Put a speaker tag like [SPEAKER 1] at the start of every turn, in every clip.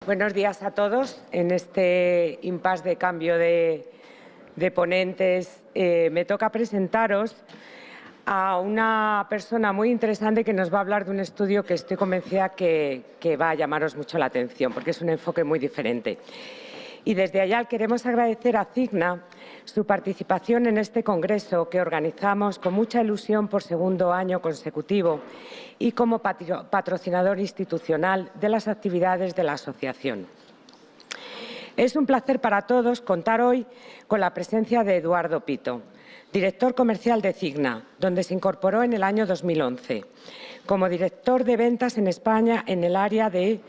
[SPEAKER 1] Buenos días a todos. En este impasse de cambio de ponentes, me toca presentaros a una persona muy interesante que nos va a hablar de un estudio que estoy convencida que va a llamaros mucho la atención, porque es un enfoque muy diferente. Y desde allá queremos agradecer a Cigna su participación en este congreso que organizamos con mucha ilusión por segundo año consecutivo y como patrocinador institucional de las actividades de la asociación. Es un placer para todos contar hoy con la presencia de Eduardo Pito, director comercial de Cigna, donde se incorporó en el año 2011, como director de ventas en España en el área de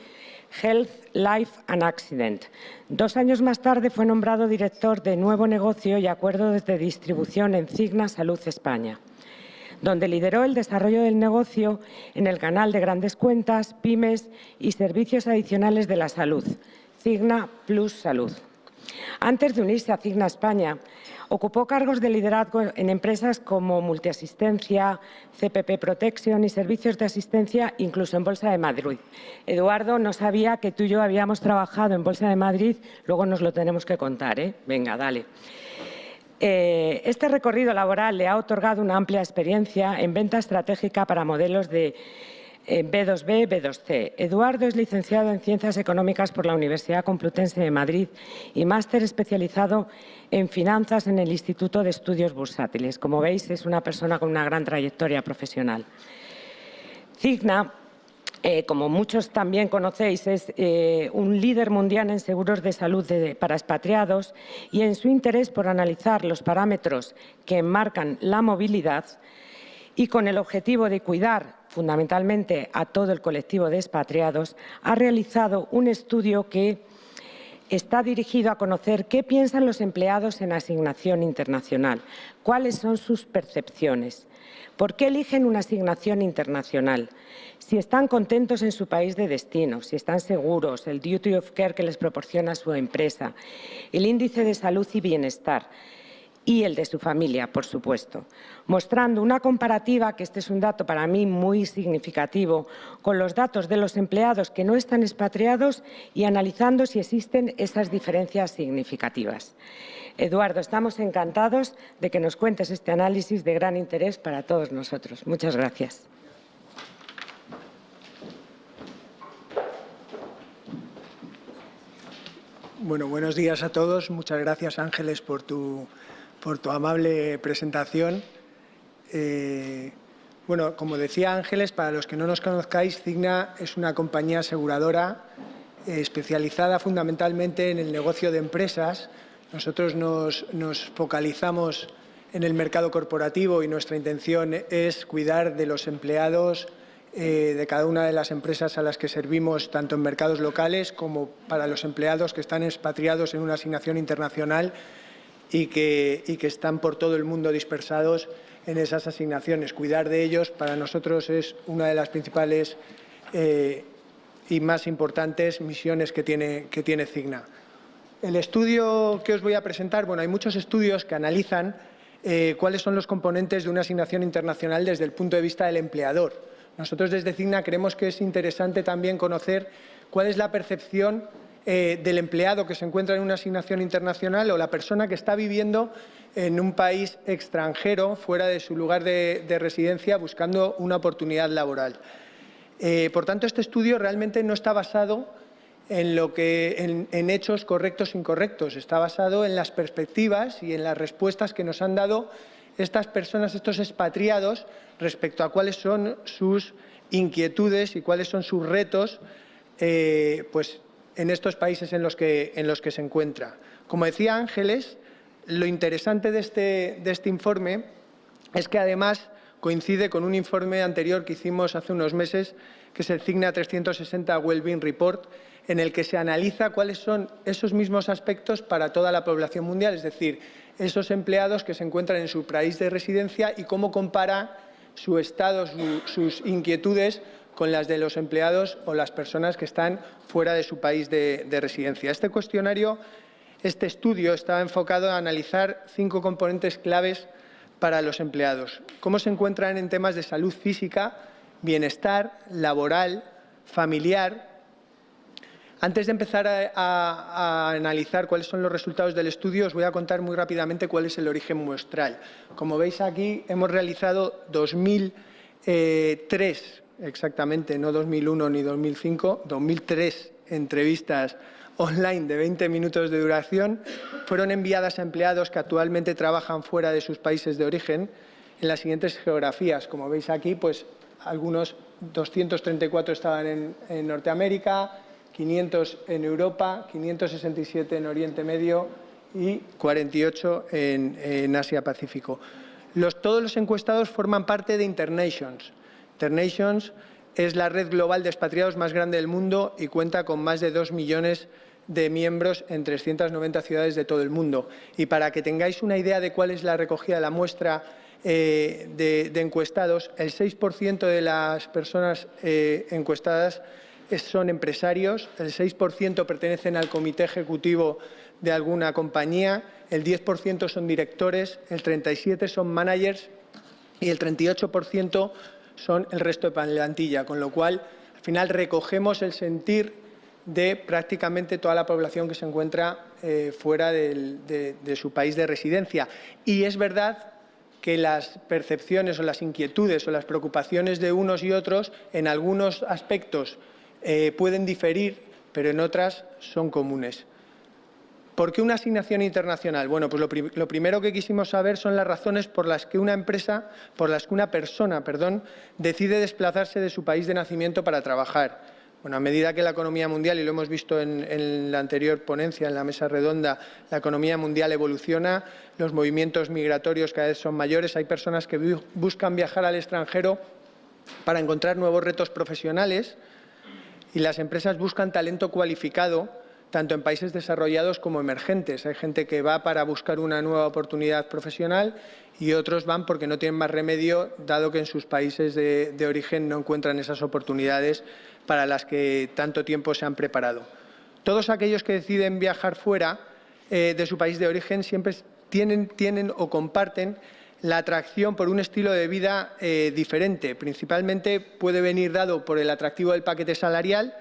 [SPEAKER 1] Health, Life and Accident. 2 años más tarde fue nombrado director de nuevo negocio y acuerdos de distribución en Cigna Salud España, donde lideró el desarrollo del negocio en el canal de grandes cuentas, pymes y servicios adicionales de la salud, Cigna Plus Salud. Antes de unirse a Cigna España, ocupó cargos de liderazgo en empresas como Multiasistencia, CPP Protection y servicios de asistencia, incluso en Bolsa de Madrid. Eduardo, no sabía que tú y yo habíamos trabajado en Bolsa de Madrid, luego nos lo tenemos que contar, ¿eh? Venga, dale. Este recorrido laboral le ha otorgado una amplia experiencia en venta estratégica para modelos de B2B, B2C. Eduardo es licenciado en Ciencias Económicas por la Universidad Complutense de Madrid y máster especializado en Finanzas en el Instituto de Estudios Bursátiles. Como veis, es una persona con una gran trayectoria profesional. Cigna, como muchos también conocéis, es un líder mundial en seguros de salud para expatriados y en su interés por analizar los parámetros que enmarcan la movilidad y con el objetivo de cuidar fundamentalmente a todo el colectivo de expatriados, ha realizado un estudio que está dirigido a conocer qué piensan los empleados en asignación internacional, cuáles son sus percepciones, por qué eligen una asignación internacional, si están contentos en su país de destino, si están seguros, el duty of care que les proporciona su empresa, el índice de salud y bienestar, y el de su familia, por supuesto, mostrando una comparativa, que este es un dato para mí muy significativo, con los datos de los empleados que no están expatriados y analizando si existen esas diferencias significativas. Eduardo, estamos encantados de que nos cuentes este análisis de gran interés para todos nosotros. Muchas gracias.
[SPEAKER 2] Bueno, buenos días a todos. Muchas gracias, Ángeles, por tu amable presentación. Bueno, como decía Ángeles, para los que no nos conozcáis, Cigna es una compañía aseguradora especializada fundamentalmente en el negocio de empresas. Nosotros nos focalizamos en el mercado corporativo y nuestra intención es cuidar de los empleados de cada una de las empresas a las que servimos, tanto en mercados locales como para los empleados que están expatriados en una asignación internacional y que están por todo el mundo dispersados en esas asignaciones. Cuidar de ellos para nosotros es una de las principales y más importantes misiones que tiene Cigna. El estudio que os voy a presentar, bueno, hay muchos estudios que analizan cuáles son los componentes de una asignación internacional desde el punto de vista del empleador. Nosotros desde Cigna creemos que es interesante también conocer cuál es la percepción del empleado que se encuentra en una asignación internacional o la persona que está viviendo en un país extranjero, fuera de su lugar de residencia, buscando una oportunidad laboral. Por tanto, este estudio realmente no está basado en hechos correctos o incorrectos, está basado en las perspectivas y en las respuestas que nos han dado estas personas, estos expatriados, respecto a cuáles son sus inquietudes y cuáles son sus retos pues, en estos países en los que se encuentra. Como decía Ángeles, lo interesante de este informe es que además coincide con un informe anterior que hicimos hace unos meses, que es el Cigna 360 Wellbeing Report, en el que se analiza cuáles son esos mismos aspectos para toda la población mundial, es decir, esos empleados que se encuentran en su país de residencia y cómo compara su estado, sus inquietudes con las de los empleados o las personas que están fuera de su país de residencia. Este cuestionario, este estudio, estaba enfocado a analizar 5 componentes claves para los empleados. Cómo se encuentran en temas de salud física, bienestar, laboral, familiar, Antes de empezar a analizar cuáles son los resultados del estudio, os voy a contar muy rápidamente cuál es el origen muestral. Como veis aquí, hemos realizado 2003, exactamente, no 2001 ni 2005, 2003 entrevistas online de 20 minutos de duración. Fueron enviadas a empleados que actualmente trabajan fuera de sus países de origen en las siguientes geografías. Como veis aquí, pues algunos 234 estaban en Norteamérica, 500 en Europa, 567 en Oriente Medio y 48 en Asia-Pacífico. Todos los encuestados forman parte de Internations. Internations es la red global de expatriados más grande del mundo y cuenta con más de 2 millones de miembros en 390 ciudades de todo el mundo. Y para que tengáis una idea de cuál es la recogida de la muestra de encuestados, el 6% de las personas encuestadas son empresarios, el 6% pertenecen al comité ejecutivo de alguna compañía, el 10% son directores, el 37% son managers y el 38% son el resto de plantilla, con lo cual, al final, recogemos el sentir de prácticamente toda la población que se encuentra fuera de su país de residencia. Y es verdad que las percepciones o las inquietudes o las preocupaciones de unos y otros en algunos aspectos pueden diferir, pero en otras son comunes. ¿Por qué una asignación internacional? Bueno, pues lo primero que quisimos saber son las razones por las que una persona, decide desplazarse de su país de nacimiento para trabajar. Bueno, a medida que la economía mundial, y lo hemos visto en la anterior ponencia, en la mesa redonda, la economía mundial evoluciona, los movimientos migratorios cada vez son mayores, hay personas que buscan viajar al extranjero para encontrar nuevos retos profesionales y las empresas buscan talento cualificado tanto en países desarrollados como emergentes. Hay gente que va para buscar una nueva oportunidad profesional y otros van porque no tienen más remedio, dado que en sus países de origen no encuentran esas oportunidades para las que tanto tiempo se han preparado. Todos aquellos que deciden viajar fuera de su país de origen siempre tienen o comparten la atracción por un estilo de vida diferente. Principalmente puede venir dado por el atractivo del paquete salarial,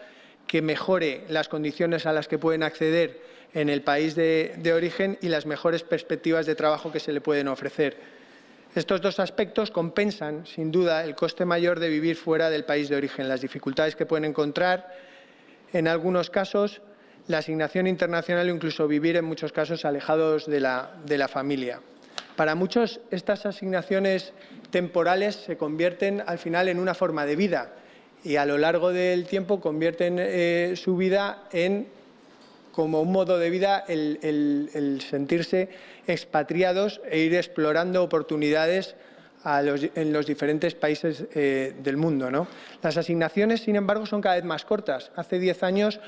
[SPEAKER 2] que mejore las condiciones a las que pueden acceder en el país de origen y las mejores perspectivas de trabajo que se le pueden ofrecer. Estos dos aspectos compensan, sin duda, el coste mayor de vivir fuera del país de origen, las dificultades que pueden encontrar, en algunos casos, la asignación internacional o incluso vivir, en muchos casos, alejados de la familia. Para muchos, estas asignaciones temporales se convierten, al final, en una forma de vida, y a lo largo del tiempo convierten su vida como un modo de vida el sentirse expatriados e ir explorando oportunidades en los diferentes países del mundo, ¿no? Las asignaciones, sin embargo, son cada vez más cortas. Hace 10 años,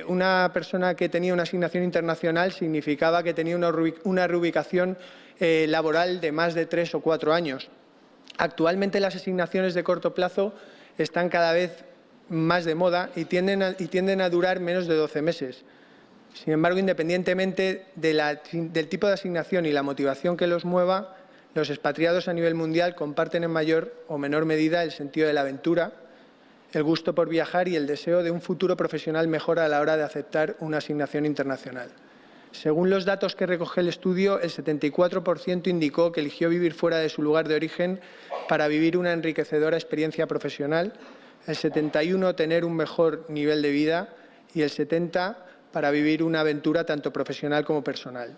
[SPEAKER 2] una persona que tenía una asignación internacional significaba que tenía una reubicación laboral de más de 3 o 4 años. Actualmente, las asignaciones de corto plazo están cada vez más de moda y tienden a durar menos de 12 meses. Sin embargo, independientemente del tipo de asignación y la motivación que los mueva, los expatriados a nivel mundial comparten en mayor o menor medida el sentido de la aventura, el gusto por viajar y el deseo de un futuro profesional mejor a la hora de aceptar una asignación internacional. Según los datos que recoge el estudio, el 74% indicó que eligió vivir fuera de su lugar de origen para vivir una enriquecedora experiencia profesional, el 71% tener un mejor nivel de vida y el 70% para vivir una aventura tanto profesional como personal.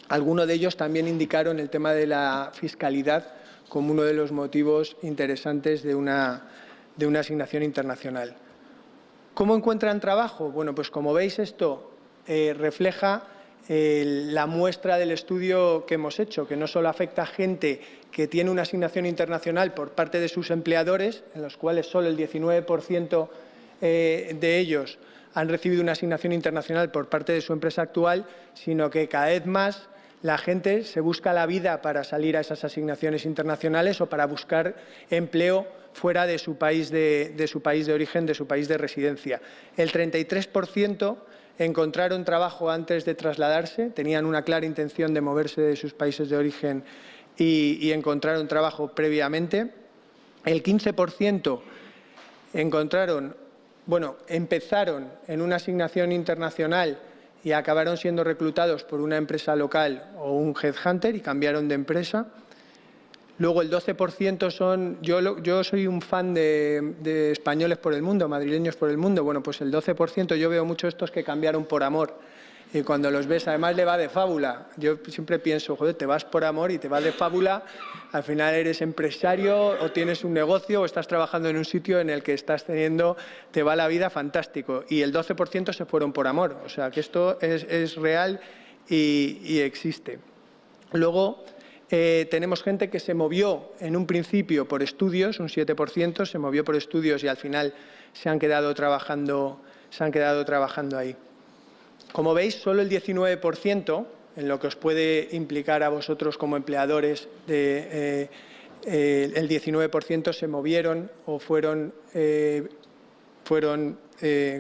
[SPEAKER 2] Algunos de ellos también indicaron el tema de la fiscalidad como uno de los motivos interesantes de una asignación internacional. ¿Cómo encuentran trabajo? Bueno, pues como veis, esto refleja la muestra del estudio que hemos hecho, que no solo afecta a gente que tiene una asignación internacional por parte de sus empleadores, en los cuales solo el 19% de ellos han recibido una asignación internacional por parte de su empresa actual, sino que cada vez más la gente se busca la vida para salir a esas asignaciones internacionales o para buscar empleo fuera de su país de origen, de su país de residencia. El 33% encontraron trabajo antes de trasladarse, tenían una clara intención de moverse de sus países de origen y encontraron trabajo previamente. El 15% encontraron bueno, empezaron en una asignación internacional y acabaron siendo reclutados por una empresa local o un headhunter y cambiaron de empresa. Luego el 12% son, yo soy un fan de españoles por el mundo, madrileños por el mundo. Bueno, pues el 12% yo veo muchos estos que cambiaron por amor. Y cuando los ves, además le va de fábula. Yo siempre pienso, joder, te vas por amor y te vas de fábula. Al final eres empresario o tienes un negocio o estás trabajando en un sitio en el que te va la vida fantástico. Y el 12% se fueron por amor. O sea, que esto es real y existe. Luego tenemos gente que se movió en un principio por estudios, un 7% se movió por estudios y al final se han quedado trabajando ahí. Como veis, solo el 19%, en lo que os puede implicar a vosotros como empleadores, el 19% se movieron o fueron,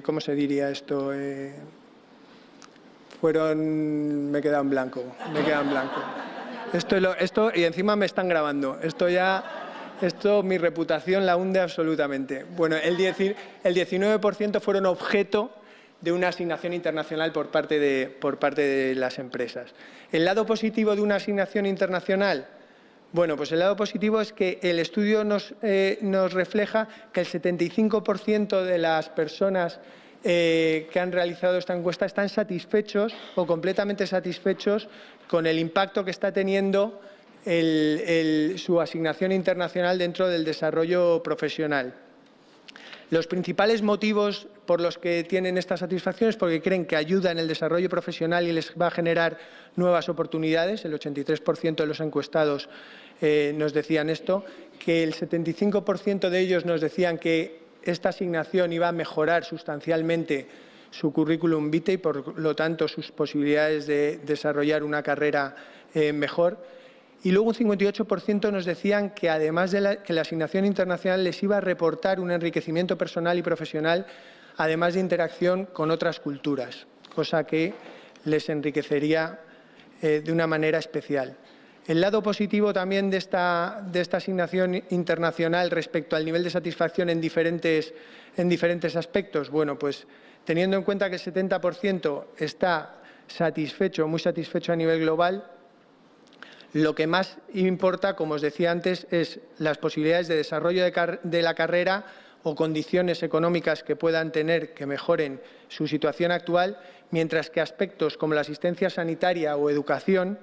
[SPEAKER 2] ¿cómo se diría esto? Me he quedado en blanco. Esto y encima me están grabando. Esto mi reputación la hunde absolutamente. Bueno, el 19% fueron objeto de una asignación internacional por parte de las empresas. ¿El lado positivo de una asignación internacional? Bueno, pues el lado positivo es que el estudio nos refleja que el 75% de las personas que han realizado esta encuesta están satisfechos o completamente satisfechos con el impacto que está teniendo su asignación internacional dentro del desarrollo profesional. Los principales motivos por los que tienen esta satisfacción es porque creen que ayuda en el desarrollo profesional y les va a generar nuevas oportunidades. El 83% de los encuestados nos decían esto, que el 75% de ellos nos decían que esta asignación iba a mejorar sustancialmente su currículum vitae y, por lo tanto, sus posibilidades de desarrollar una carrera mejor. Y luego un 58% nos decían que, además de que la asignación internacional les iba a reportar un enriquecimiento personal y profesional, además de interacción con otras culturas, cosa que les enriquecería de una manera especial. El lado positivo también de esta asignación internacional respecto al nivel de satisfacción en diferentes aspectos, bueno, pues teniendo en cuenta que el 70% está satisfecho, muy satisfecho a nivel global, lo que más importa, como os decía antes, es las posibilidades de desarrollo de la carrera o condiciones económicas que puedan tener que mejoren su situación actual, mientras que aspectos como la asistencia sanitaria o educación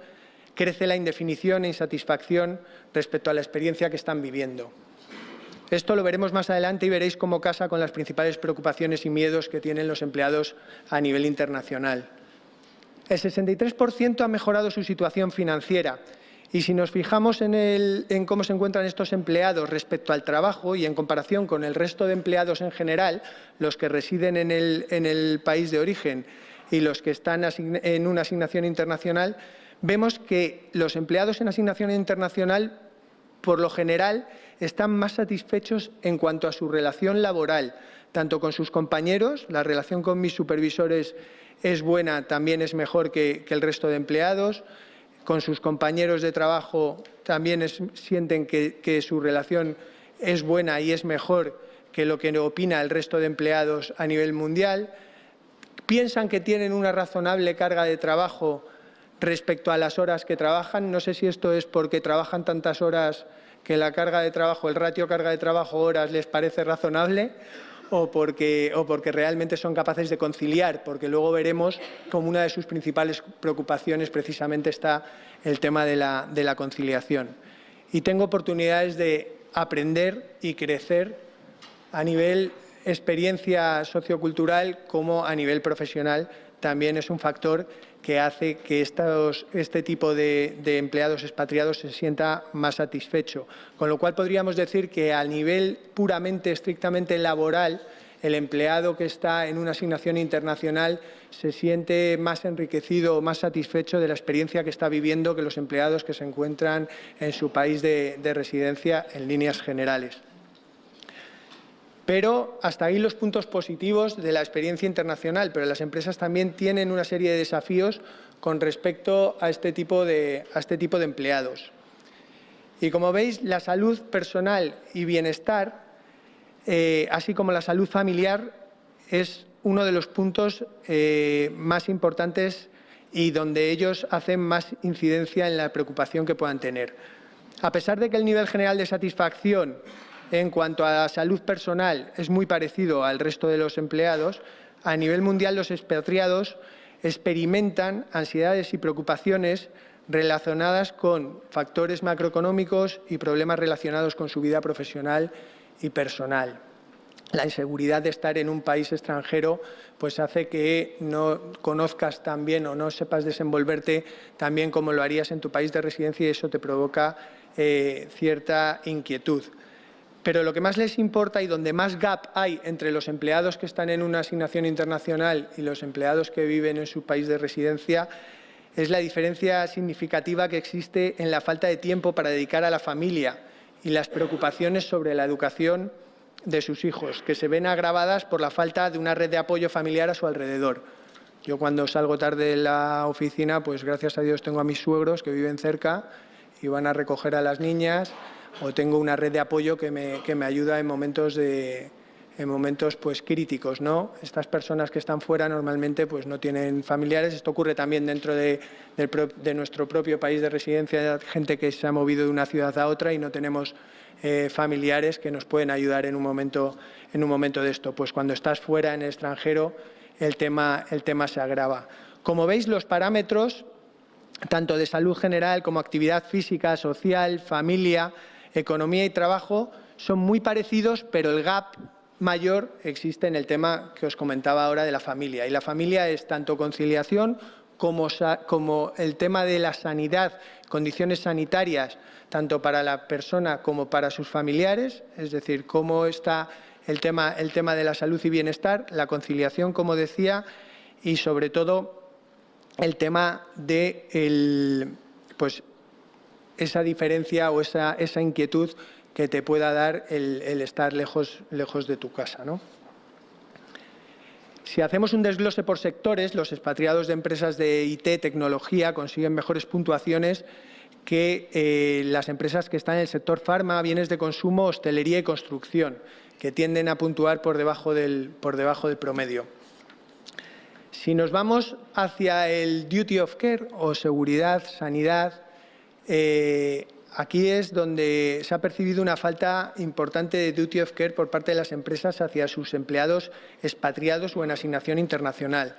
[SPEAKER 2] crece la indefinición e insatisfacción respecto a la experiencia que están viviendo. Esto lo veremos más adelante y veréis cómo casa con las principales preocupaciones y miedos que tienen los empleados a nivel internacional. El 63% ha mejorado su situación financiera. Y si nos fijamos en cómo se encuentran estos empleados respecto al trabajo y en comparación con el resto de empleados en general, los que residen en el país de origen y los que están en una asignación internacional, vemos que los empleados en asignación internacional, por lo general, están más satisfechos en cuanto a su relación laboral, tanto con sus compañeros, la relación con mis supervisores es buena, también es mejor que el resto de empleados. Con sus compañeros de trabajo también sienten que su relación es buena y es mejor que lo que opina el resto de empleados a nivel mundial. Piensan que tienen una razonable carga de trabajo respecto a las horas que trabajan. No sé si esto es porque trabajan tantas horas que la carga de trabajo, el ratio carga de trabajo horas les parece razonable, o porque realmente son capaces de conciliar, porque luego veremos como una de sus principales preocupaciones precisamente está el tema de la conciliación. Y tengo oportunidades de aprender y crecer a nivel experiencia sociocultural como a nivel profesional. También es un factor que hace que este tipo de empleados expatriados se sienta más satisfecho. Con lo cual podríamos decir que a nivel puramente, estrictamente laboral, el empleado que está en una asignación internacional se siente más enriquecido o más satisfecho de la experiencia que está viviendo que los empleados que se encuentran en su país de residencia en líneas generales. Pero hasta ahí los puntos positivos de la experiencia internacional, pero las empresas también tienen una serie de desafíos con respecto a este tipo de empleados. Y como veis, la salud personal y bienestar, así como la salud familiar, es uno de los puntos más importantes y donde ellos hacen más incidencia en la preocupación que puedan tener. A pesar de que el nivel general de satisfacción en cuanto a la salud personal es muy parecido al resto de los empleados, a nivel mundial los expatriados experimentan ansiedades y preocupaciones relacionadas con factores macroeconómicos y problemas relacionados con su vida profesional y personal. La inseguridad de estar en un país extranjero pues hace que no conozcas tan bien o no sepas desenvolverte tan bien como lo harías en tu país de residencia y eso te provoca cierta inquietud. Pero lo que más les importa y donde más gap hay entre los empleados que están en una asignación internacional y los empleados que viven en su país de residencia es la diferencia significativa que existe en la falta de tiempo para dedicar a la familia y las preocupaciones sobre la educación de sus hijos, que se ven agravadas por la falta de una red de apoyo familiar a su alrededor. Yo cuando salgo tarde de la oficina, pues gracias a Dios tengo a mis suegros que viven cerca y van a recoger a las niñas, o tengo una red de apoyo que me ayuda en momentos pues críticos, ¿no? Estas personas que están fuera normalmente pues no tienen familiares. Esto ocurre también dentro de nuestro propio país de residencia, gente que se ha movido de una ciudad a otra y no tenemos familiares que nos pueden ayudar en un momento de esto. Pues cuando estás fuera en el extranjero el tema se agrava. Como veis, los parámetros tanto de salud general como actividad física, social, familia, economía y trabajo son muy parecidos, pero el gap mayor existe en el tema que os comentaba ahora de la familia. Y la familia es tanto conciliación como el tema de la sanidad, condiciones sanitarias, tanto para la persona como para sus familiares, es decir, cómo está el tema de la salud y bienestar, la conciliación, como decía, y sobre todo el tema de esa diferencia o esa inquietud que te pueda dar el estar lejos de tu casa, ¿no? Si hacemos un desglose por sectores, los expatriados de empresas de IT, tecnología, consiguen mejores puntuaciones que las empresas que están en el sector farma, bienes de consumo, hostelería y construcción, que tienden a puntuar por debajo del promedio. Si nos vamos hacia el duty of care o seguridad, sanidad, aquí es donde se ha percibido una falta importante de duty of care por parte de las empresas hacia sus empleados expatriados o en asignación internacional.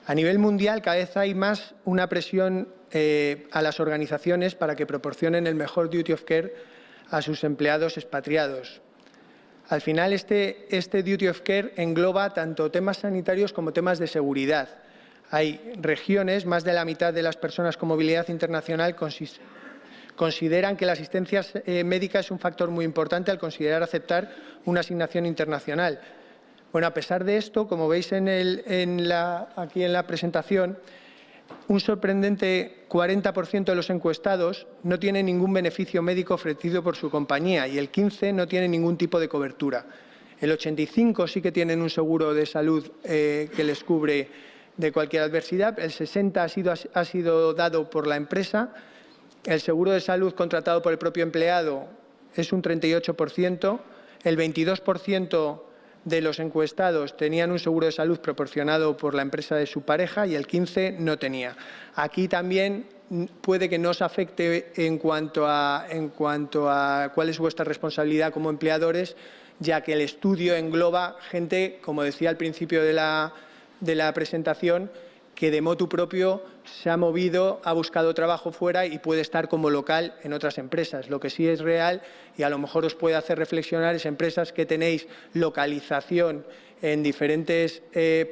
[SPEAKER 2] A nivel mundial, cada vez hay más una presión a las organizaciones para que proporcionen el mejor duty of care a sus empleados expatriados. Al final, este duty of care engloba tanto temas sanitarios como temas de seguridad. Hay regiones, más de la mitad de las personas con movilidad internacional consideran que la asistencia médica es un factor muy importante al considerar aceptar una asignación internacional. Bueno, a pesar de esto, como veis aquí en la presentación, un sorprendente 40% de los encuestados no tienen ningún beneficio médico ofrecido por su compañía y el 15% no tiene ningún tipo de cobertura. El 85% sí que tienen un seguro de salud que les cubre de cualquier adversidad, el 60% ha sido dado por la empresa, el seguro de salud contratado por el propio empleado es un 38%, el 22% de los encuestados tenían un seguro de salud proporcionado por la empresa de su pareja y el 15% no tenía. Aquí también puede que no os afecte en cuanto a cuál es vuestra responsabilidad como empleadores, ya que el estudio engloba gente, como decía al principio de la presentación, que de motu propio se ha movido, ha buscado trabajo fuera y puede estar como local en otras empresas. Lo que sí es real y a lo mejor os puede hacer reflexionar es empresas que tenéis localización en diferentes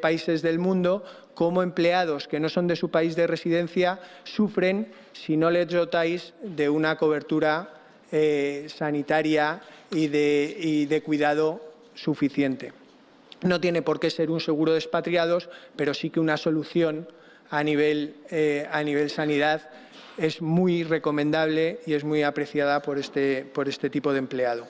[SPEAKER 2] países del mundo, cómo empleados que no son de su país de residencia sufren si no les dotáis de una cobertura sanitaria y de cuidado suficiente. No tiene por qué ser un seguro de expatriados, pero sí que una solución a nivel sanidad es muy recomendable y es muy apreciada por este tipo de empleado.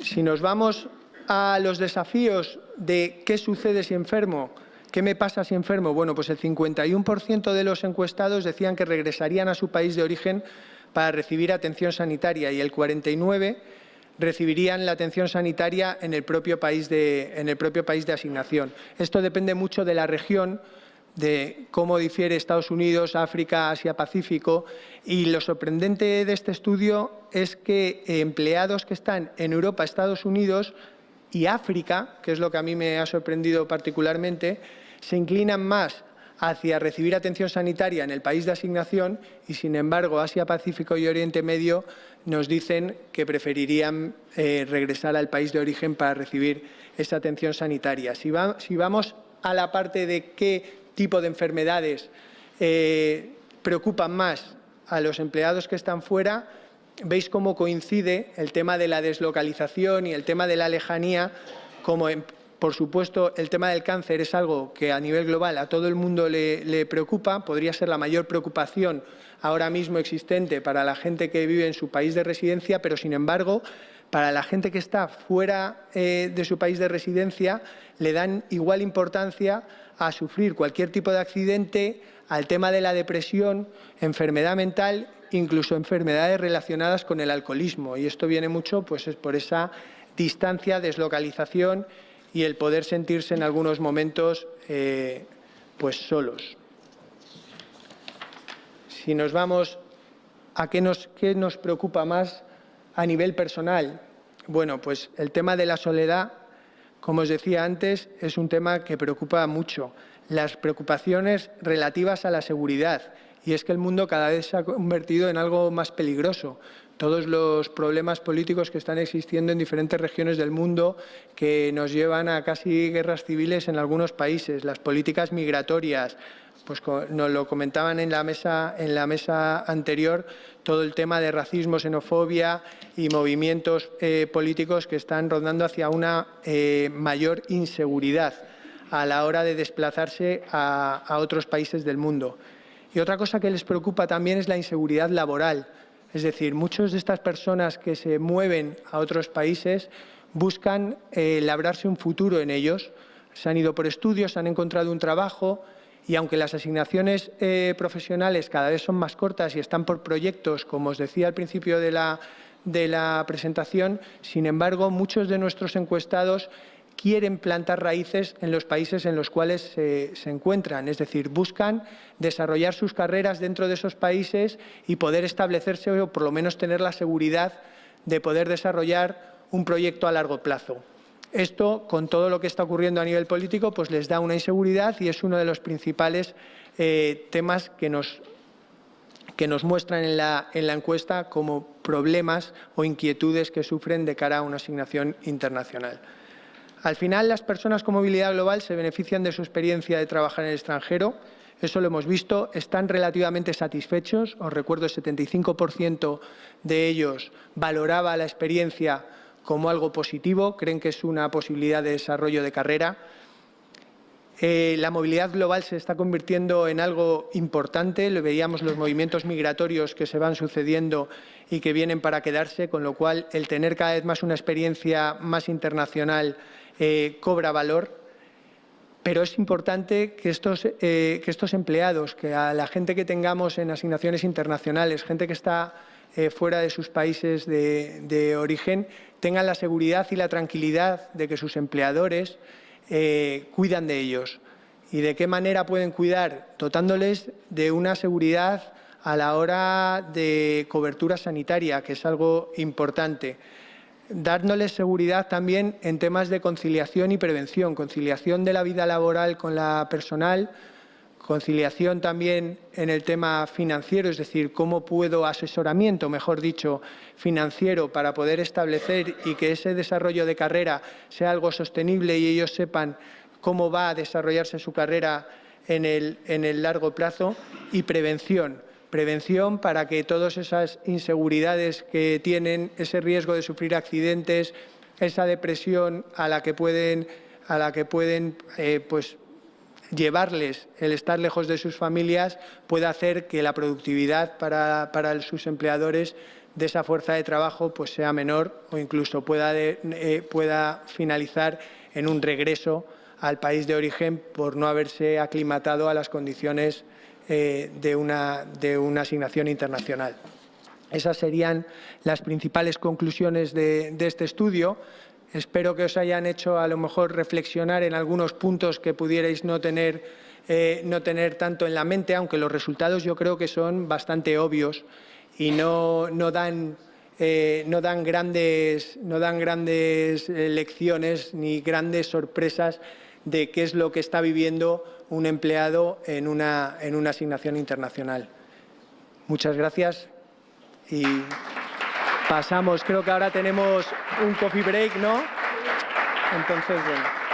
[SPEAKER 2] Si nos vamos a los desafíos de qué sucede si enfermo, qué me pasa si enfermo, bueno, pues el 51% de los encuestados decían que regresarían a su país de origen para recibir atención sanitaria y el 49% recibirían la atención sanitaria en el propio país de asignación. Esto depende mucho de la región, de cómo difiere Estados Unidos, África, Asia-Pacífico, y lo sorprendente de este estudio es que empleados que están en Europa, Estados Unidos y África, que es lo que a mí me ha sorprendido particularmente, se inclinan más hacia recibir atención sanitaria en el país de asignación y, sin embargo, Asia-Pacífico y Oriente Medio nos dicen que preferirían regresar al país de origen para recibir esa atención sanitaria. Si vamos a la parte de qué tipo de enfermedades preocupan más a los empleados que están fuera, veis cómo coincide el tema de la deslocalización y el tema de la lejanía, como por supuesto el tema del cáncer es algo que a nivel global a todo el mundo le preocupa, podría ser la mayor preocupación ahora mismo existente para la gente que vive en su país de residencia, pero sin embargo para la gente que está fuera de su país de residencia le dan igual importancia a sufrir cualquier tipo de accidente, al tema de la depresión, enfermedad mental, incluso enfermedades relacionadas con el alcoholismo. Y esto viene mucho pues, por esa distancia, deslocalización y el poder sentirse en algunos momentos pues solos. Si nos vamos a qué nos preocupa más a nivel personal, bueno, pues el tema de la soledad, como os decía antes, es un tema que preocupa mucho. Las preocupaciones relativas a la seguridad, y es que el mundo cada vez se ha convertido en algo más peligroso. Todos los problemas políticos que están existiendo en diferentes regiones del mundo que nos llevan a casi guerras civiles en algunos países, las políticas migratorias, pues nos lo comentaban en la mesa anterior, todo el tema de racismo, xenofobia y movimientos políticos que están rondando hacia una mayor inseguridad a la hora de desplazarse a otros países del mundo. Y otra cosa que les preocupa también es la inseguridad laboral. Es decir, muchas de estas personas que se mueven a otros países buscan labrarse un futuro en ellos. Se han ido por estudios, han encontrado un trabajo y aunque las asignaciones profesionales cada vez son más cortas y están por proyectos, como os decía al principio de la presentación, sin embargo, muchos de nuestros encuestados quieren plantar raíces en los países en los cuales se encuentran, es decir, buscan desarrollar sus carreras dentro de esos países y poder establecerse o por lo menos tener la seguridad de poder desarrollar un proyecto a largo plazo. Esto, con todo lo que está ocurriendo a nivel político, pues les da una inseguridad y es uno de los principales temas que nos muestran en la encuesta como problemas o inquietudes que sufren de cara a una asignación internacional. Al final, las personas con movilidad global se benefician de su experiencia de trabajar en el extranjero. Eso lo hemos visto. Están relativamente satisfechos. Os recuerdo, el 75% de ellos valoraba la experiencia como algo positivo. Creen que es una posibilidad de desarrollo de carrera. La movilidad global se está convirtiendo en algo importante. Lo veíamos los movimientos migratorios que se van sucediendo y que vienen para quedarse, con lo cual el tener cada vez más una experiencia más internacional cobra valor, pero es importante que estos empleados, que a la gente que tengamos en asignaciones internacionales, gente que está fuera de sus países de origen, tengan la seguridad y la tranquilidad de que sus empleadores cuidan de ellos. ¿Y de qué manera pueden cuidar? Dotándoles de una seguridad a la hora de cobertura sanitaria, que es algo importante. Dándoles seguridad también en temas de conciliación y prevención, conciliación de la vida laboral con la personal, conciliación también en el tema financiero, es decir, cómo puedo asesoramiento, mejor dicho, financiero para poder establecer y que ese desarrollo de carrera sea algo sostenible y ellos sepan cómo va a desarrollarse su carrera en el largo plazo, y prevención para que todas esas inseguridades que tienen, ese riesgo de sufrir accidentes, esa depresión a la que pueden pues, llevarles el estar lejos de sus familias, pueda hacer que la productividad para sus empleadores de esa fuerza de trabajo pues, sea menor o incluso pueda finalizar en un regreso al país de origen por no haberse aclimatado a las condiciones de una asignación internacional. Esas serían las principales conclusiones de este estudio. Espero que os hayan hecho a lo mejor reflexionar en algunos puntos que pudierais no tener tanto en la mente, aunque los resultados yo creo que son bastante obvios y no dan grandes lecciones ni grandes sorpresas de qué es lo que está viviendo un empleado en una asignación internacional. Muchas gracias y pasamos. Creo que ahora tenemos un coffee break, ¿no? Entonces, bueno.